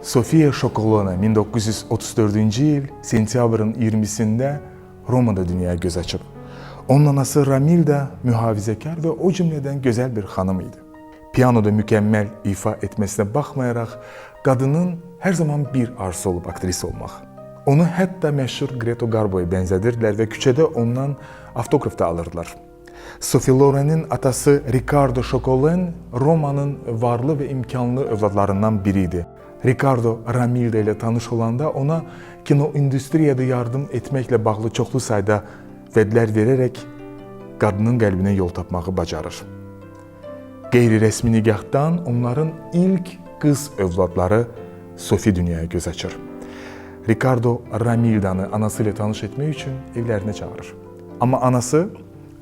Sofia Sokolowana 1934 yıl sentyabrın 20'sinde Roma'da dünyaya göz açıb. Onun anası Ramilda mühafizəkar ve o cümleden güzel bir hanım idi. Piyanoda mükemmel ifa etmesine bakmayarak kadının her zaman bir arzusu olub aktrisa olmaq. Onu hətta məşhur Greta Garbo'ya bənzədirdilər və küçədə ondan avtograf da alırdılar. Sophie Loren'in atası Ricardo Sokolowan Roma'nın varlı ve imkanlı övladlarından biriydi. Ricardo Ramilda ile tanış olanda ona kino industriyada yardım etmekle bağlı çoxlu sayda vədlər verərək qadının qəlbinə yol tapmağı bacarır. Qeyri-rəsmi nigahdan onların ilk qız övladları Sophie dünyaya göz açır. Ricardo Ramilda'nı anası ile tanış etmək üçün evlərinə çağırır. Amma anası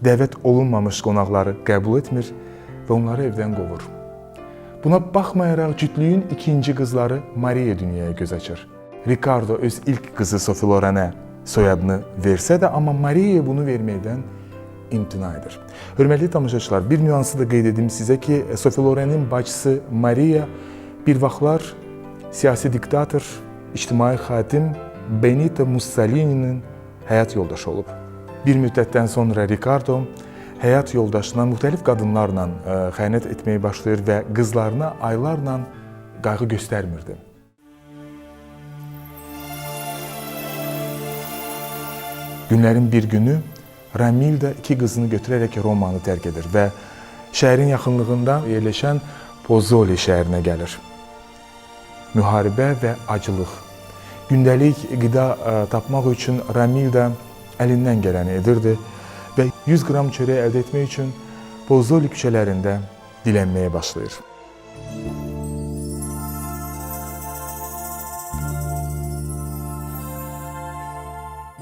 dəvət olunmamış qonaqları qəbul etmir və onları evdən qovur. Buna baxmayaraq cütlüyün ikinci qızları Maria dünyaya göz açır. Ricardo öz ilk qızı Sophie Loren'e soyadını versə də, amma Maria bunu verməkdən imtina edir. Hörmətli tamaşaçılar, bir nüansı da qeyd edim sizə ki, Sophie Loren'in bacısı Maria bir vaxtlar siyasi diktator, ictimai xadim Benito Mussolini'nin həyat yoldaşı olub. Bir müddətdən sonra Ricardo həyat yoldaşına müxtəlif qadınlarla xəyanət etməyə başlayır və qızlarına aylarla qayğı göstərmirdi. Günlərin bir günü Ramilda iki qızını götürərək Romanı tərk edir və şəhərin yaxınlığında yerləşən Pozzoli şəhərinə gəlir. Müharibə və acılıq. Gündəlik qida tapmaq üçün Ramilda əlindən gələni edirdi və 100 qram çörək əldə etmək üçün Pozzoli küçələrində dilənməyə başlayır.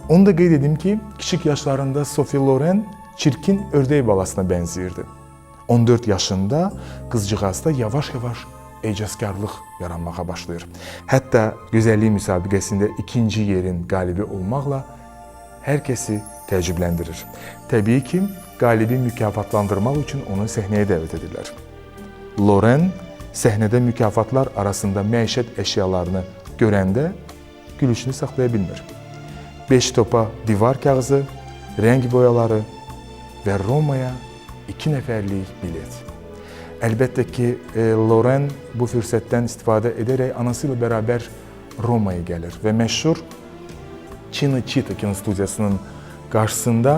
Onu da qeyd edim ki, kiçik yaşlarında Sophie Loren çirkin ördək balasına bənzəyirdi. 14 yaşında qızcığazda yavaş-yavaş ecazkarlıq yaranmağa başlayır. Hətta gözəllik müsabiqəsində ikinci yerin qalibi olmaqla hər kəsi təəccübləndirir. Təbii ki, qalibi mükafatlandırmaq üçün onu səhnəyə dəvət edirlər. Loren səhnədə mükafatlar arasında məişət əşyalarını görəndə gülüşünü saxlaya bilmir. 5 topa divar kağızı, rəng boyaları və Roma'ya 2 nəfərlik bilet. Əlbəttə ki, Loren bu fürsətdən istifadə edərək anası ilə bərabər Roma'ya gəlir və məşhur Cinecittà kinostudiyasının qarşısında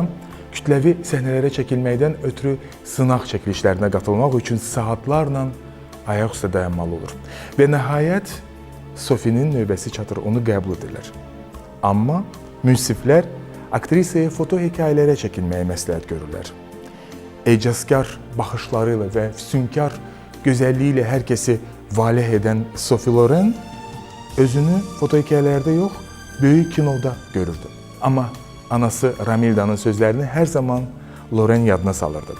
kütləvi səhnələrə çəkilməkdən ötürü sınaq çəkilişlərinə qatılmaq üçün saatlarla ayaq üstə dayanmalı olur. Və nəhayət Sophie'nin növbəsi çatır, onu qəbul edirlər. Amma münsiflər aktrisaya foto hekayələrə çəkilməyə məsləhət görürlər. Ecazkar baxışlarıyla və füsunkar gözəlliyi ilə hər kəsi valeh edən Sophie Loren özünü foto hekayələrdə yox, böyük kinoda görürdü. Amma anası Ramilda'nın sözlərini hər zaman Loren yadına salırdı.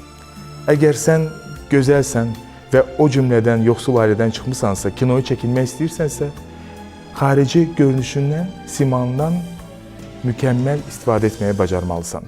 Əgər sən gözəlsən və o cümlədən yoxsul ailədən çıxmısansa, kinoyu çəkilmək istəyirsənsə, xarici görünüşündən, simandan mükəmməl istifadə etməyə bacarmalısan.